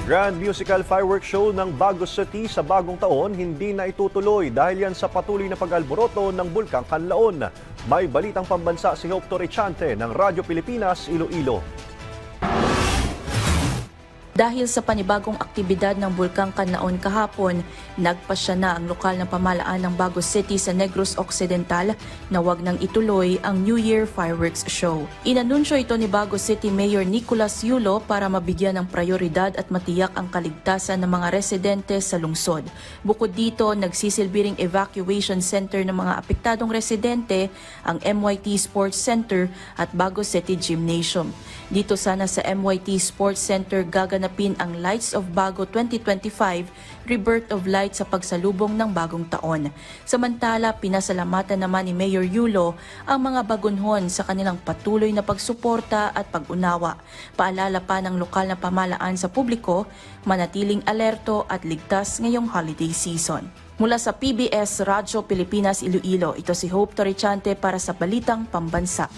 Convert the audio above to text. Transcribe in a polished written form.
Grand Musical Fireworks Show ng Baguio City sa bagong taon hindi na itutuloy dahil yan sa patuloy na pag-alboroto ng Bulkang Kanlaon. May balitang pambansa si Hope Torrechante ng Radyo Pilipinas, Iloilo. Dahil sa panibagong aktibidad ng Bulkang Kanlaon kahapon, nagpasya na ang lokal na pamahalaan ng Baguio City sa Negros Occidental na wag nang ituloy ang New Year Fireworks Show. Inanunsyo ito ni Baguio City Mayor Nicolas Yulo para mabigyan ng prioridad at matiyak ang kaligtasan ng mga residente sa lungsod. Bukod dito, nagsisilbi ring evacuation center ng mga apektadong residente ang MYT Sports Center at Baguio City Gymnasium. Dito sana sa MYT Sports Center gaganapin ang Lights of Baguio 2025 Rebirth of Light sa pagsalubong ng bagong taon. Samantala, pinasalamatan naman ni Mayor Yulo ang mga bagunhon sa kanilang patuloy na pagsuporta at pag-unawa. Paalala pa ng lokal na pamahalaan sa publiko, manatiling alerto at ligtas ngayong holiday season. Mula sa PBS Radyo Pilipinas Iloilo, ito si Hope Torrechante para sa Balitang Pambansa.